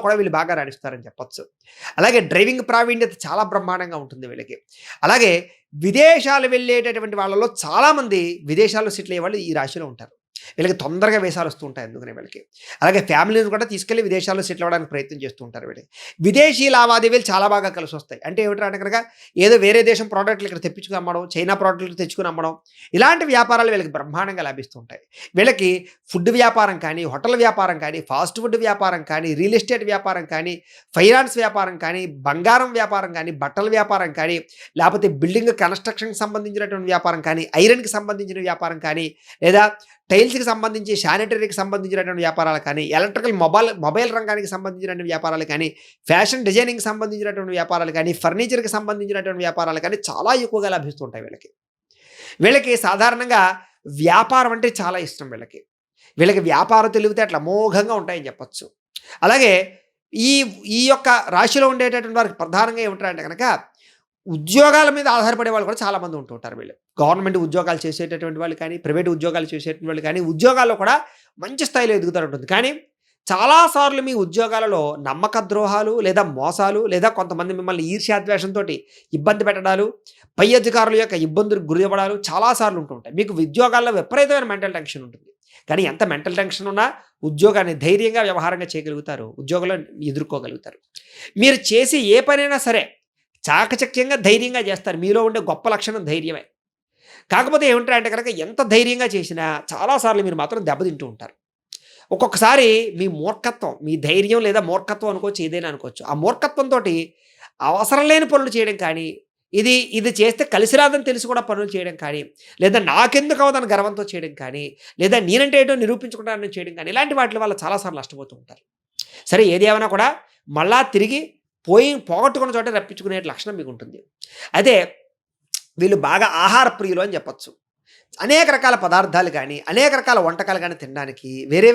కూడా వీళ్ళు బాగా రాణిస్తారని చెప్పొచ్చు. అలాగే డ్రైవింగ్ ప్రావీణ్యత చాలా బ్రహ్మాండంగా ఉంటుంది వీళ్ళకి. అలాగే విదేశాలు వెళ్ళేటటువంటి వాళ్ళలో చాలామంది విదేశాల్లో సెటిల్ అయ్యేవాళ్ళు ఈ రాశిలో ఉంటారు. వీళ్ళకి తొందరగా వీసాలు వస్తూ ఉంటాయి అందుకనే వీళ్ళకి. అలాగే ఫ్యామిలీని కూడా తీసుకెళ్ళి విదేశాల్లో సెటిల్ అవ్వడానికి ప్రయత్నం చేస్తూ ఉంటారు వీళ్ళు. విదేశీ లావాదేవీలు చాలా బాగా కలిసొస్తాయి. అంటే ఏమిటంటే అంటే కనుక ఏదో వేరే దేశం ప్రోడక్ట్‌లు ఇక్కడ తెప్పించుకొని అమ్మడం, చైనా ప్రోడక్ట్‌లు తెచ్చుకొని అమ్మడం, ఇలాంటి వ్యాపారాలు వీళ్ళకి బ్రహ్మాండంగా లభిస్తూ ఉంటాయి. వీళ్ళకి ఫుడ్ వ్యాపారం కానీ, హోటల్ వ్యాపారం కానీ, ఫాస్ట్ ఫుడ్ వ్యాపారం కానీ, రియల్ ఎస్టేట్ వ్యాపారం కానీ, ఫైనాన్స్ వ్యాపారం కానీ, బంగారం వ్యాపారం కానీ, బట్టల వ్యాపారం కానీ, లేకపోతే బిల్డింగ్ కన్‌స్ట్రక్షన్‌కి సంబంధించినటువంటి వ్యాపారం కానీ, ఐరన్‌కి సంబంధించిన వ్యాపారం కానీ, లేదా టైల్స్‌కి సంబంధించి, శానిటరీకి సంబంధించినటువంటి వ్యాపారాలు కానీ, ఎలక్ట్రికల్ మొబైల్ రంగానికి సంబంధించినటువంటి వ్యాపారాలు కానీ, ఫ్యాషన్ డిజైనింగ్‌కి సంబంధించినటువంటి వ్యాపారాలు కానీ, ఫర్నిచర్‌కి సంబంధించినటువంటి వ్యాపారాలు కానీ చాలా ఎక్కువగా లభిస్తుంటాయి వీళ్ళకి. వీళ్ళకి సాధారణంగా వ్యాపారం అంటే చాలా ఇష్టం వీళ్ళకి. వీళ్ళకి వ్యాపార తెలివితేటలు అమోఘంగా ఉంటాయని చెప్పొచ్చు. అలాగే ఈ ఈ యొక్క రాశిలో ఉండేటటువంటి వారికి ప్రధానంగా ఏమిటంటే గనక ఉద్యోగాల మీద ఆధారపడే వాళ్ళు కూడా చాలామంది ఉంటూ ఉంటారు వీళ్ళు. గవర్నమెంట్ ఉద్యోగాలు చేసేటటువంటి వాళ్ళు కానీ, ప్రైవేట్ ఉద్యోగాలు చేసేటువంటి వాళ్ళు కానీ, ఉద్యోగాల్లో కూడా మంచి స్థాయిలో ఎదుగుతూ ఉంటుంది. కానీ చాలా సార్లు మీ ఉద్యోగాలలో నమ్మక ద్రోహాలు లేదా మోసాలు లేదా కొంతమంది మిమ్మల్ని ఈర్ష్యాద్వేషంతోటి ఇబ్బంది పెట్టడాలు, పై అధికారుల యొక్క ఇబ్బందులకు గురి అవ్వడాలు చాలా సార్లు ఉంటూ ఉంటాయి. మీకు ఉద్యోగాల్లో విపరీతమైన మెంటల్ టెన్షన్ ఉంటుంది. కానీ ఎంత మెంటల్ టెన్షన్ ఉన్నా ఉద్యోగాన్ని ధైర్యంగా వ్యవహారంగా చేయగలుగుతారు. ఉద్యోగంలో ఎదుర్కోగలుగుతారు. మీరు చేసే ఏ పనైనా సరే చాకచక్యంగా, ధైర్యంగా చేస్తారు. మీలో ఉండే గొప్ప లక్షణం ధైర్యమే. కాకపోతే ఏమిటంటే కనుక ఎంత ధైర్యంగా చేసినా చాలా సార్లు మీరు మాత్రం దెబ్బతింటూ ఉంటారు. ఒక్కొక్కసారి మీ మూర్ఖత్వం, మీ ధైర్యం లేదా మూర్ఖత్వం అనుకోవచ్చు, ఏదైనా అనుకోవచ్చు. ఆ మూర్ఖత్వంతోటి అవసరం లేని పనులు చేయడం కానీ, ఇది చేస్తే కలిసి రాదని తెలిసి కూడా పనులు చేయడం కానీ, లేదా నాకెందుకు అవ్వదని గర్వంతో చేయడం కానీ, లేదా నేనంటే ఏంటో నిరూపించుకుంటానని చేయడం కానీ, ఇలాంటి వాటి వల్ల చాలా సార్లు నష్టపోతూ ఉంటారు. సరే ఏది ఏమైనా కూడా మళ్ళా తిరిగి పోగొట్టుకున్న చోట రప్పించుకునే లక్షణం మీకు ఉంటుంది. అయితే వీళ్ళు బాగా ఆహార ప్రియులు అని చెప్పొచ్చు. అనేక రకాల పదార్థాలు కానీ, అనేక రకాల వంటకాలు కానీ తినడానికి వేరే